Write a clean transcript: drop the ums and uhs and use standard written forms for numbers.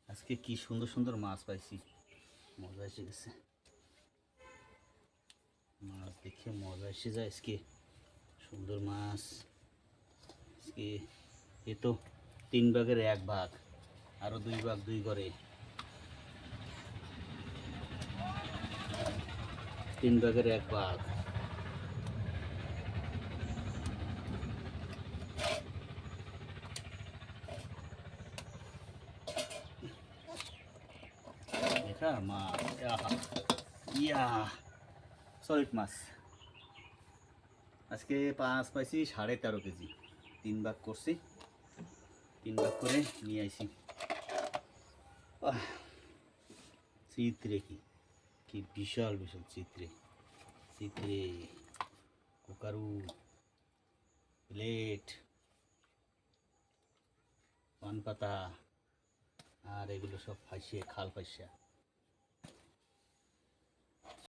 আজকে কি সুন্দর সুন্দর মাছ পাইছি, মজা এসে গেছে। মাছ দেখে মজা এসে যায় আজকে, সুন্দর মাছ। আজকে এ তো 3 ভাগের 1 ভাগ, আরও 2 ভাগ 2 করে, 3 ভাগের 1 ভাগ। দেখা মাছ, ইয়া সলিড মাছ। আজকে মাছ পাইছি 13.5 কেজি, 3 ভাগ করছি, 3 ভাগ করে নিয়ে আইছি। চিত্রে কি কি বিশাল বিশাল চিত্রে, চিত্রে কুকারু, প্লেট, পান পাতা, আর এগুলো সব ফাইসে খাল ফাইসা।